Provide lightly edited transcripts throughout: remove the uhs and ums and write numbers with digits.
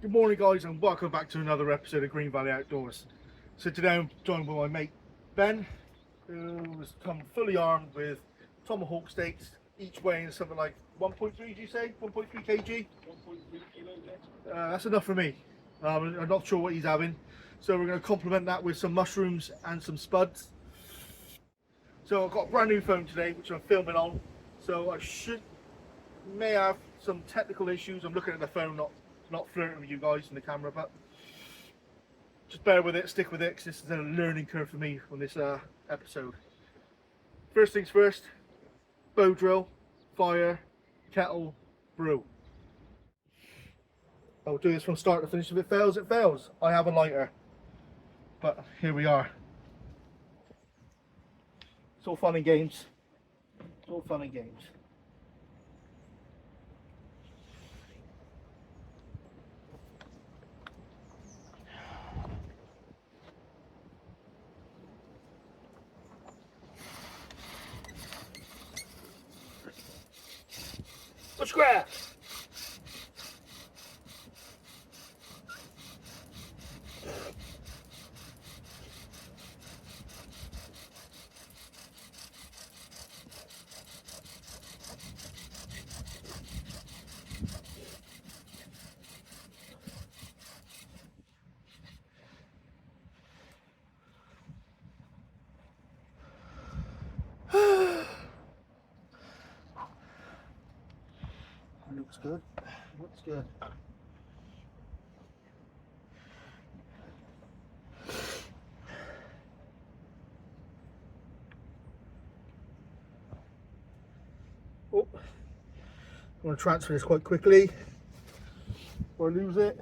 Good morning guys and welcome back to another episode of Green Valley Outdoors. So today I'm joined by my mate Ben, who has come fully armed with Tomahawk steaks, each weighing something like 1.3, did you say? 1.3 kg? 1.3 kilos, yeah. That's enough for me. I'm not sure what he's having. So we're going to complement that with some mushrooms and some spuds. So I've got a brand new phone today which I'm filming on. So I may have some technical issues. I'm looking at the phone, not flirting with you guys in the camera, but just bear with it, stick with it, because this is a learning curve for me on this episode. First things first, bow drill, fire, kettle, brew. I'll do this from start to finish. If it fails, it fails. I have a lighter, but here we are. It's all fun and games. It's all fun and games. Bushcraft! Looks good. Looks good. Oh, I'm going to transfer this quite quickly or lose it.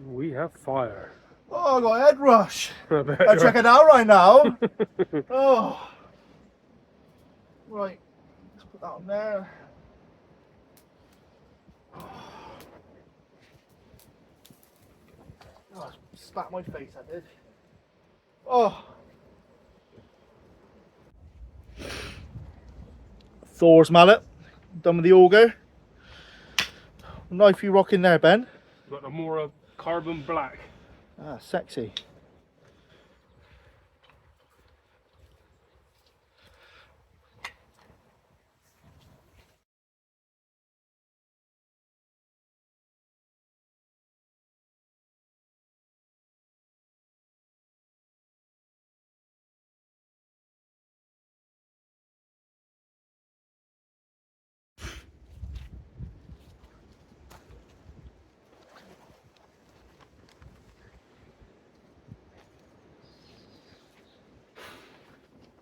We have fire. Oh, I got a head rush. I I'll check it out right now. Oh. Right. Let's put that on there. Oh, I spat my face, I did. Oh. Thor's mallet. Done with the auger. What knife you rocking there, Ben? Got a more carbon black. Ah, sexy.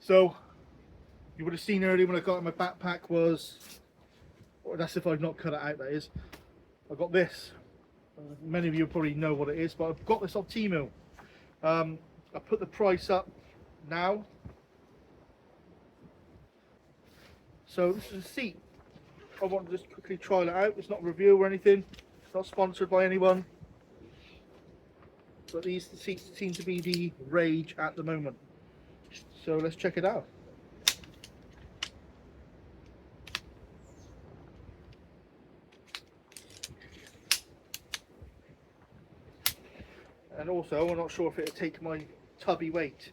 So, you would have seen earlier when I got in my backpack was, or that's if I've not cut it out, that is. I got this. Many of you probably know what it is, but I've got this on Temu. I put the price up now. So this is a seat. I want to just quickly try it out. It's not a review or anything. It's not sponsored by anyone. But these seats seem to be the rage at the moment. So let's check it out. And also, I'm not sure if it'll take my tubby weight.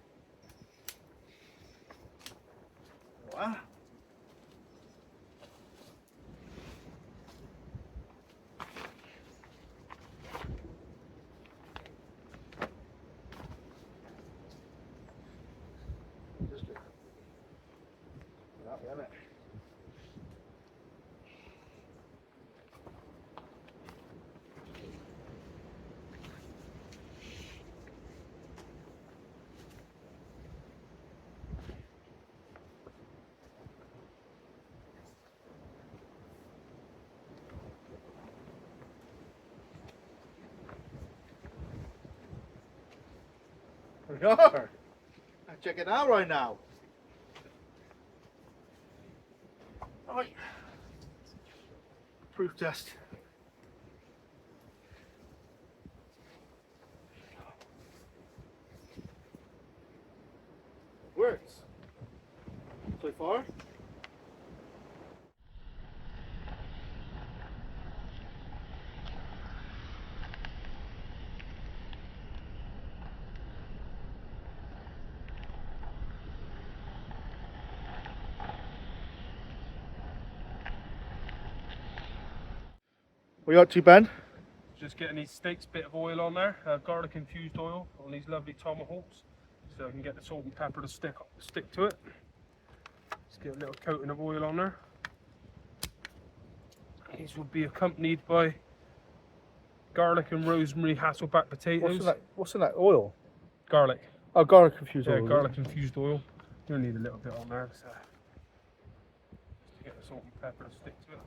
Wow. Just that, isn't it? We are. Check it out right now. Right. Proof test. Works. So far. What are you up to, Ben? Just getting these steaks, bit of oil on there, garlic infused oil on these lovely tomahawks, so I can get the salt and pepper to stick to it. Just get a little coating of oil on there. These will be accompanied by garlic and rosemary Hasselback potatoes. What's in that oil? Garlic. Oh, garlic infused oil. Yeah, garlic infused oil. You'll need a little bit on there, so just to get the salt and pepper to stick to it.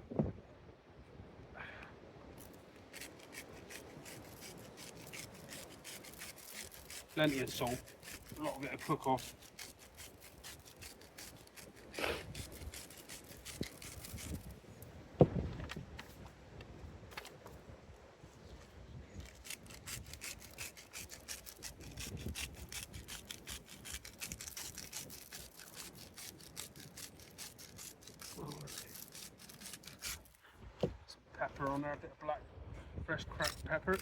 Plenty of salt, a lot of it to cook off. Some pepper on there, a bit of black, fresh cracked pepper.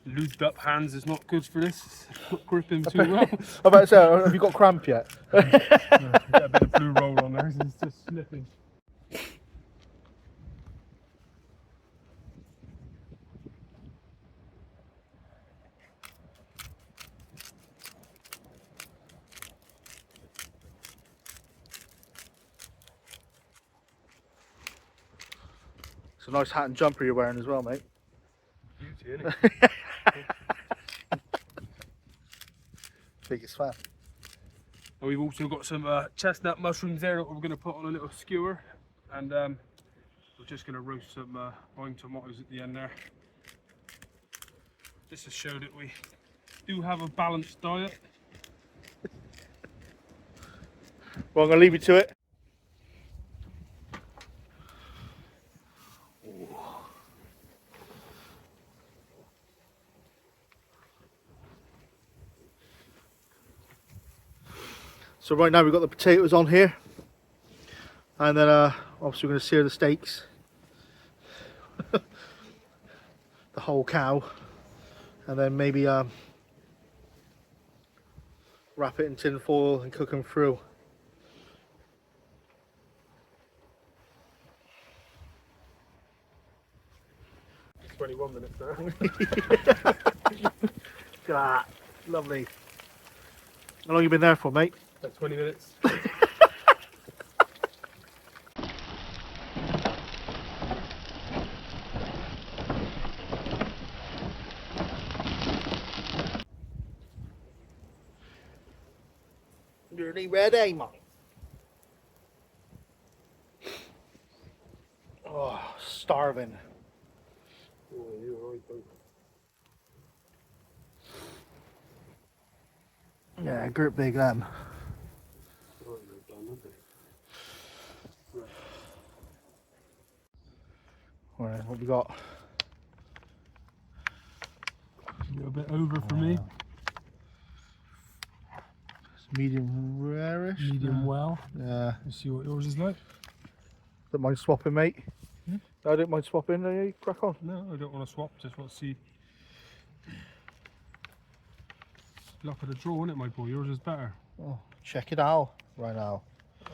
Lubed up hands is not good for this. It's not gripping too well. I'm about to say, have you got cramp yet? No, get a bit of blue roll on there, it's just slipping. It's a nice hat and jumper you're wearing as well, mate. Beauty, isn't it? Biggest fan. And we've also got some chestnut mushrooms there that we're going to put on a little skewer, and we're just going to roast some vine tomatoes at the end there, just to show that we do have a balanced diet. Well, I'm going to leave you to it. So right now we've got the potatoes on here, and then obviously we're going to sear the steaks, the whole cow, and then maybe wrap it in tin foil and cook them through. It's 21 minutes now. Look at that, lovely. How long you been there for, mate? About 20 minutes. Nearly ready, mate. Oh, starving. Oh, you're right, though. Yeah, great big lamb. Alright, what we got? A little bit over for me. It's medium rarish. Medium well. Yeah. Let's see what yours is like. Don't mind swapping, mate. Yeah. I don't mind swapping. You crack on. No, I don't want to swap. Just want to see. Luck of the draw, isn't it, my boy? Yours is better. Oh, check it out right now.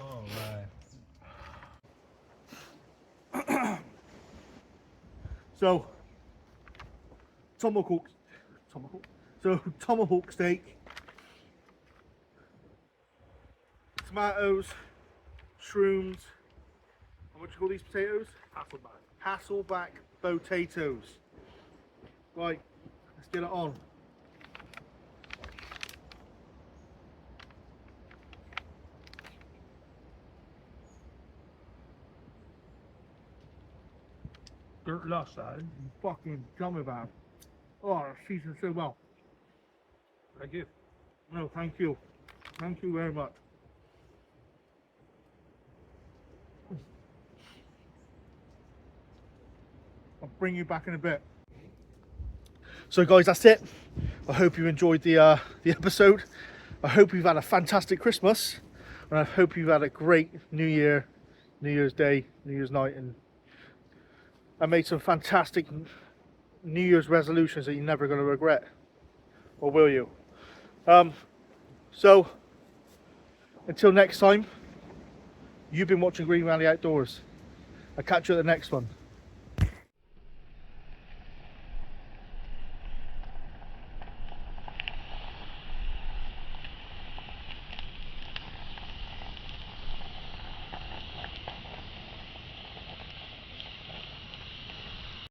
Oh, right. So, tomahawk. So, tomahawk steak, tomatoes, shrooms. And what do you call these potatoes? Hasselback potatoes. Right, let's get it on. Dirt lost that. Fucking tell me about it. Oh, it's seasoned so well. Thank you. No, thank you. Thank you very much. I'll bring you back in a bit. So guys, that's it. I hope you enjoyed the episode. I hope you've had a fantastic Christmas, and I hope you've had a great New Year, New Year's Day, New Year's night, and I made some fantastic New Year's resolutions that you're never going to regret, or will you? So until next time, you've been watching Green Valley Outdoors. I'll catch you at the next one.